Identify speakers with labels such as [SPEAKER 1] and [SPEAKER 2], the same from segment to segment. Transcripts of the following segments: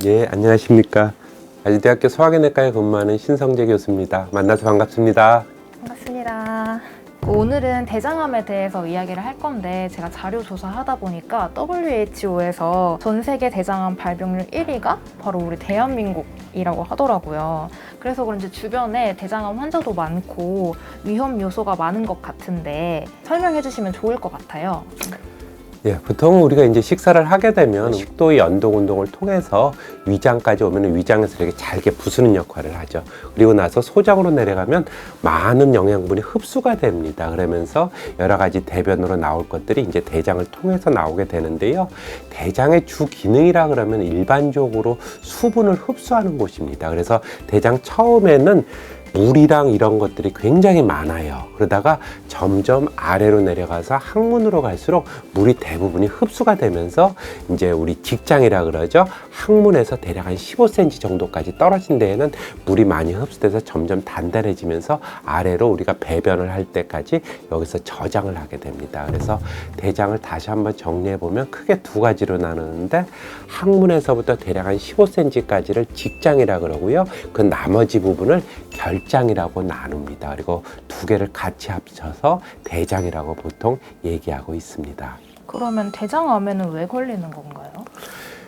[SPEAKER 1] 예, 안녕하십니까. 아주대학교 소화기내과에 근무하는 신성재 교수입니다. 만나서 반갑습니다.
[SPEAKER 2] 반갑습니다. 오늘은 대장암에 대해서 이야기를 할 건데 제가 자료 조사하다 보니까 WHO에서 전 세계 대장암 발병률 1위가 바로 우리 대한민국이라고 하더라고요. 그래서 그런지 주변에 대장암 환자도 많고 위험 요소가 많은 것 같은데 설명해 주시면 좋을 것 같아요.
[SPEAKER 1] 예, 보통 우리가 이제 식사를 하게 되면 식도의 연동 운동을 통해서 위장까지 오면 위장에서 이렇게 잘게 부수는 역할을 하죠. 그리고 나서 소장으로 내려가면 많은 영양분이 흡수가 됩니다. 그러면서 여러 가지 대변으로 나올 것들이 이제 대장을 통해서 나오게 되는데요. 대장의 주 기능이라 그러면 일반적으로 수분을 흡수하는 곳입니다. 그래서 대장 처음에는 물이랑 이런 것들이 굉장히 많아요. 그러다가 점점 아래로 내려가서 항문으로 갈수록 물이 대부분이 흡수가 되면서 이제 우리 직장이라 그러죠. 항문에서 대략 한 15cm 정도까지 떨어진 데에는 물이 많이 흡수돼서 점점 단단해지면서 아래로 우리가 배변을 할 때까지 여기서 저장을 하게 됩니다. 그래서 대장을 다시 한번 정리해 보면 크게 두 가지로 나누는데 항문에서부터 대략 한 15cm까지를 직장이라 그러고요. 그 나머지 부분을 결장이라고 나눕니다. 그리고 두 개를 같이 합쳐서 대장이라고 보통 얘기하고 있습니다.
[SPEAKER 2] 그러면 대장암에는 왜 걸리는 건가요?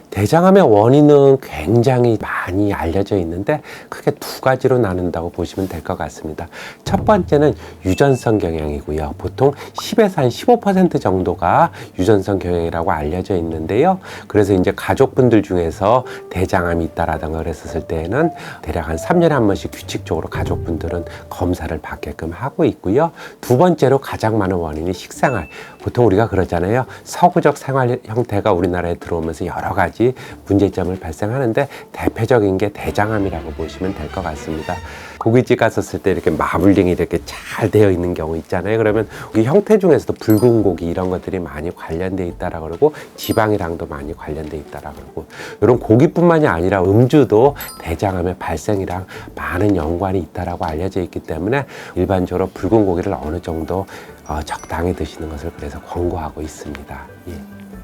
[SPEAKER 1] 대장암의 원인은 굉장히 많이 알려져 있는데 크게 두 가지로 나눈다고 보시면 될 것 같습니다. 첫 번째는 유전성 경향이고요. 보통 10에서 한 15% 정도가 유전성 경향이라고 알려져 있는데요. 그래서 이제 가족분들 중에서 대장암이 있다라든가 그랬었을 때에는 대략 한 3년에 한 번씩 규칙적으로 가족분들은 검사를 받게끔 하고 있고요. 두 번째로 가장 많은 원인이 식생활. 보통 우리가 그러잖아요. 서구적 생활 형태가 우리나라에 들어오면서 여러 가지 문제점을 발생하는데 대표적인 게 대장암이라고 보시면 될 것 같습니다. 고깃집 갔었을 때 이렇게 마블링이 이렇게 잘 되어 있는 경우 있잖아요. 그러면 이 형태 중에서도 붉은 고기 이런 것들이 많이 관련돼 있다라 그러고 지방이랑도 많이 관련돼 있다라 그러고 이런 고기뿐만이 아니라 음주도 대장암의 발생이랑 많은 연관이 있다라고 알려져 있기 때문에 일반적으로 붉은 고기를 어느 정도 적당히 드시는 것을 그래서 권고하고 있습니다. 예.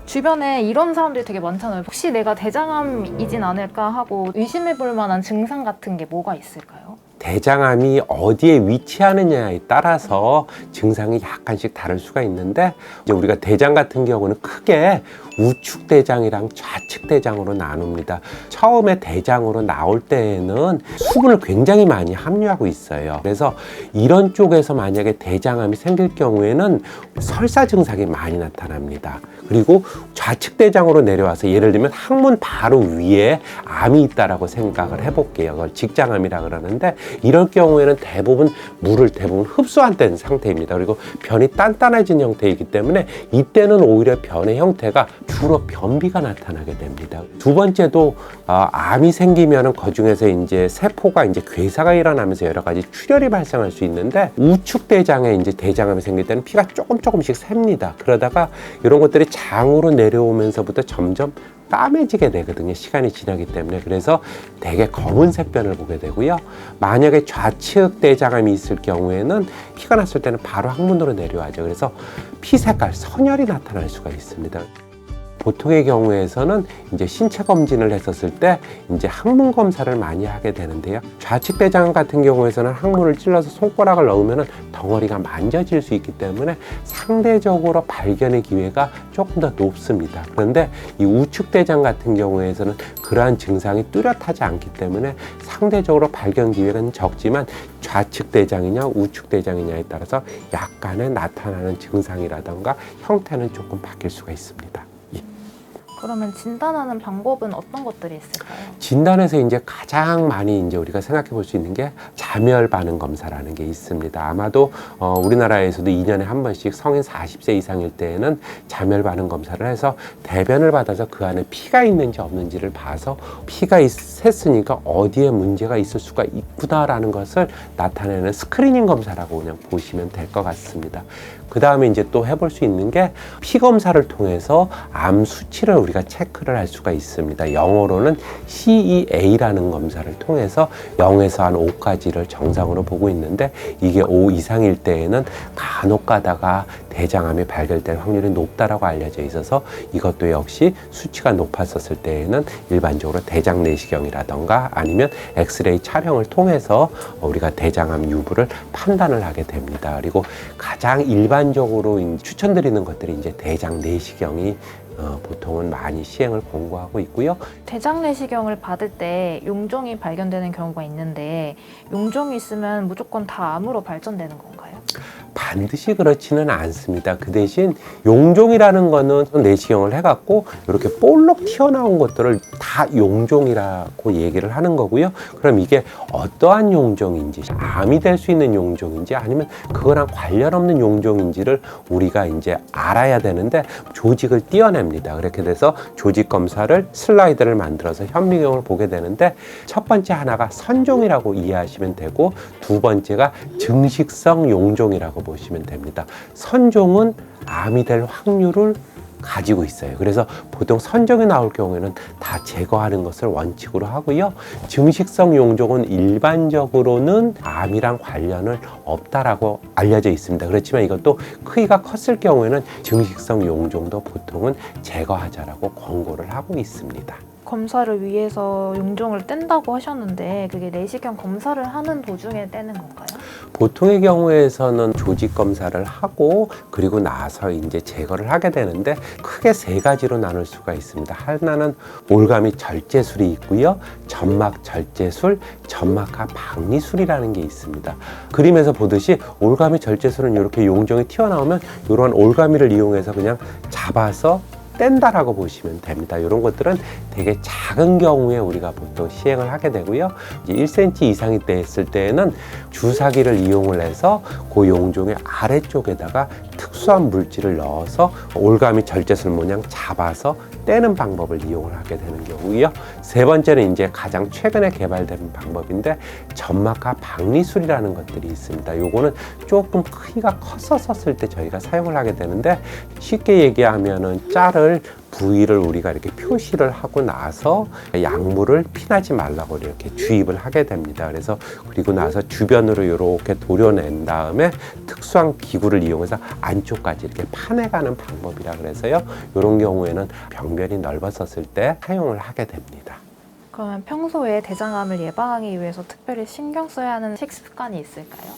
[SPEAKER 2] 주변에 이런 사람들이 되게 많잖아요. 혹시 내가 대장암이진 않을까 하고 의심해 볼 만한 증상 같은 게 뭐가 있을까요?
[SPEAKER 1] 대장암이 어디에 위치하느냐에 따라서 증상이 약간씩 다를 수가 있는데 이제 우리가 대장 같은 경우는 크게 우측 대장이랑 좌측 대장으로 나눕니다. 처음에 대장으로 나올 때에는 수분을 굉장히 많이 함유하고 있어요. 그래서 이런 쪽에서 만약에 대장암이 생길 경우에는 설사 증상이 많이 나타납니다. 그리고 좌측 대장으로 내려와서 예를 들면 항문 바로 위에 암이 있다라고 생각을 해볼게요. 그걸 직장암이라 그러는데 이럴 경우에는 대부분 물을 대부분 흡수 안 된 상태입니다. 그리고 변이 단단해진 형태이기 때문에 이때는 오히려 변의 형태가 주로 변비가 나타나게 됩니다. 두 번째도 암이 생기면은 그 중에서 이제 세포가 이제 괴사가 일어나면서 여러 가지 출혈이 발생할 수 있는데 우측 대장에 이제 대장암이 생길 때는 피가 조금씩 샙니다. 그러다가 이런 것들이 장으로 내려오면서부터 점점 까매지게 되거든요. 시간이 지나기 때문에. 그래서 되게 검은색 변을 보게 되고요. 만약에 좌측 대장암이 있을 경우에는 피가 났을 때는 바로 항문으로 내려와죠. 그래서 피 색깔, 선혈이 나타날 수가 있습니다. 보통의 경우에서는 이제 신체 검진을 했었을 때 이제 항문 검사를 많이 하게 되는데요. 좌측 대장암 같은 경우에서는 항문을 찔러서 손가락을 넣으면 덩어리가 만져질 수 있기 때문에 상대적으로 발견의 기회가 조금 더 높습니다. 그런데 이 우측 대장 같은 경우에서는 그러한 증상이 뚜렷하지 않기 때문에 상대적으로 발견 기회는 적지만 좌측 대장이냐 우측 대장이냐에 따라서 약간의 나타나는 증상이라던가 형태는 조금 바뀔 수가 있습니다.
[SPEAKER 2] 그러면 진단하는 방법은 어떤 것들이 있을까요?
[SPEAKER 1] 진단에서 이제 가장 많이 이제 우리가 생각해 볼 수 있는 게 자멸 반응 검사라는 게 있습니다. 아마도 우리나라에서도 2년에 한 번씩 성인 40세 이상일 때에는 자멸 반응 검사를 해서 대변을 받아서 그 안에 피가 있는지 없는지를 봐서 피가 샜으니까 어디에 문제가 있을 수가 있구나라는 것을 나타내는 스크리닝 검사라고 그냥 보시면 될 것 같습니다. 그 다음에 이제 또 해볼 수 있는 게 피 검사를 통해서 암 수치를 우리가 우리가 체크를 할 수가 있습니다. 영어로는 CEA라는 검사를 통해서 0에서 한 5까지를 정상으로 보고 있는데 이게 5 이상일 때에는 간혹 가다가 대장암이 발견될 확률이 높다라고 알려져 있어서 이것도 역시 수치가 높았었을 때에는 일반적으로 대장 내시경이라던가 아니면 엑스레이 촬영을 통해서 우리가 대장암 유무를 판단을 하게 됩니다. 그리고 가장 일반적으로 추천드리는 것들이 이제 대장 내시경이 보통은 많이 시행을 권고하고 있고요.
[SPEAKER 2] 대장 내시경을 받을 때 용종이 발견되는 경우가 있는데 용종이 있으면 무조건 다 암으로 발전되는 건가요?
[SPEAKER 1] 반드시 그렇지는 않습니다. 그 대신 용종이라는 거는 내시경을 해갖고 이렇게 볼록 튀어나온 것들을 다 용종이라고 얘기를 하는 거고요. 그럼 이게 어떠한 용종인지, 암이 될 수 있는 용종인지 아니면 그거랑 관련 없는 용종인지를 우리가 이제 알아야 되는데 조직을 띄어냅니다. 그렇게 돼서 조직 검사를 슬라이드를 만들어서 현미경을 보게 되는데 첫 번째 하나가 선종이라고 이해하시면 되고 두 번째가 증식성 용종이라고 보시면 됩니다. 선종은 암이 될 확률을 가지고 있어요. 그래서 보통 선종이 나올 경우에는 다 제거하는 것을 원칙으로 하고요. 증식성 용종은 일반적으로는 암이랑 관련을 없다라고 알려져 있습니다. 그렇지만 이것도 크기가 컸을 경우에는 증식성 용종도 보통은 제거하자라고 권고를 하고 있습니다.
[SPEAKER 2] 검사를 위해서 용종을 뗀다고 하셨는데 그게 내시경 검사를 하는 도중에 떼는 건가요?
[SPEAKER 1] 보통의 경우에서는 조직 검사를 하고 그리고 나서 이제 제거를 하게 되는데 크게 세 가지로 나눌 수가 있습니다. 하나는 올가미 절제술이 있고요. 점막 절제술, 점막하 박리술이라는 게 있습니다. 그림에서 보듯이 올가미 절제술은 이렇게 용종이 튀어나오면 이런 올가미를 이용해서 그냥 잡아서 뗀다라고 보시면 됩니다. 이런 것들은 되게 작은 경우에 우리가 보통 시행을 하게 되고요. 이제 1cm 이상이 됐을 때에는 주사기를 이용을 해서 그 용종의 아래쪽에다가 특수한 물질을 넣어서 올가미 절제술 모양 잡아서 떼는 방법을 이용을 하게 되는 경우고요. 세 번째는 이제 가장 최근에 개발된 방법인데 점막하 박리술이라는 것들이 있습니다. 요거는 조금 크기가 컸었을 때 저희가 사용을 하게 되는데 쉽게 얘기하면은 짤을 부위를 우리가 이렇게 표시를 하고 나서 약물을 피나지 말라고 이렇게 주입을 하게 됩니다. 그래서 그리고 나서 주변으로 이렇게 도려낸 다음에 특수한 기구를 이용해서 안쪽까지 이렇게 파내가는 방법이라 그래서요. 이런 경우에는 병변이 넓었었을 때 사용을 하게 됩니다.
[SPEAKER 2] 그러면 평소에 대장암을 예방하기 위해서 특별히 신경 써야 하는 식습관이 있을까요?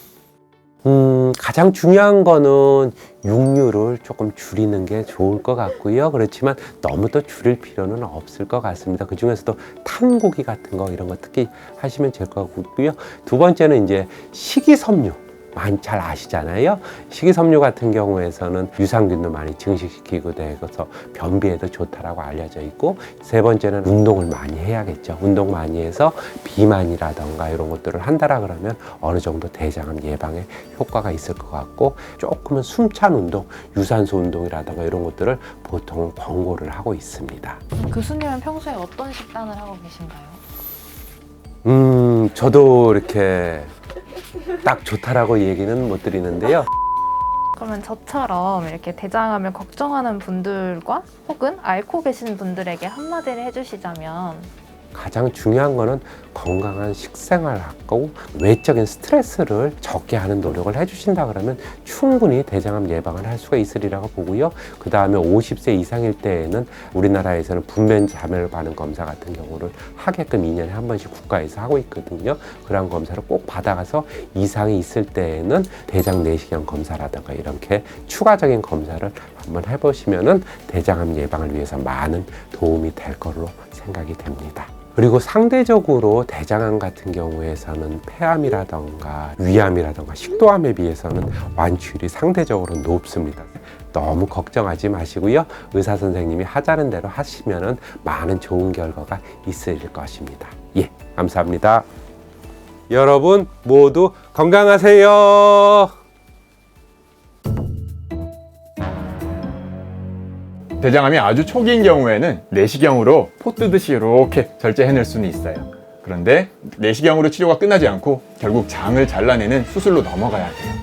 [SPEAKER 1] 가장 중요한 거는 육류를 조금 줄이는 게 좋을 것 같고요. 그렇지만 너무 또 줄일 필요는 없을 것 같습니다. 그 중에서도 탄 고기 같은 거 이런 거 특히 하시면 될 것 같고요. 두 번째는 이제 식이섬유. 많이 잘 아시잖아요. 식이섬유 같은 경우에서는 유산균도 많이 증식시키고 돼서 변비에도 좋다라고 알려져 있고 세 번째는 운동을 많이 해야겠죠. 운동 많이 해서 비만이라던가 이런 것들을 한다라 그러면 어느 정도 대장암 예방에 효과가 있을 것 같고 조금은 숨찬 운동, 유산소 운동이라던가 이런 것들을 보통 권고를 하고 있습니다.
[SPEAKER 2] 교수님은 평소에 어떤 식단을 하고 계신가요?
[SPEAKER 1] 저도 이렇게 딱 좋다라고 얘기는 못 드리는데요.
[SPEAKER 2] 그러면 저처럼 이렇게 대장암을 걱정하는 분들과 혹은 앓고 계신 분들에게 한마디를 해주시자면
[SPEAKER 1] 가장 중요한 거는 건강한 식생활하고 외적인 스트레스를 적게 하는 노력을 해주신다 그러면 충분히 대장암 예방을 할 수가 있으리라고 보고요. 그 다음에 50세 이상일 때에는 우리나라에서는 분변 자멸 반응 검사 같은 경우를 하게끔 2년에 한 번씩 국가에서 하고 있거든요. 그런 검사를 꼭 받아가서 이상이 있을 때에는 대장 내시경 검사라든가 이렇게 추가적인 검사를 한번 해보시면은 대장암 예방을 위해서 많은 도움이 될 걸로 생각이 됩니다. 그리고 상대적으로 대장암 같은 경우에서는 폐암이라던가 위암이라던가 식도암에 비해서는 완치율이 상대적으로 높습니다. 너무 걱정하지 마시고요. 의사 선생님이 하자는 대로 하시면은 많은 좋은 결과가 있을 것입니다. 예, 감사합니다. 여러분 모두 건강하세요.
[SPEAKER 3] 대장암이 아주 초기인 경우에는 내시경으로 포 뜨듯이 이렇게 절제해낼 수는 있어요. 그런데 내시경으로 치료가 끝나지 않고 결국 장을 잘라내는 수술로 넘어가야 돼요.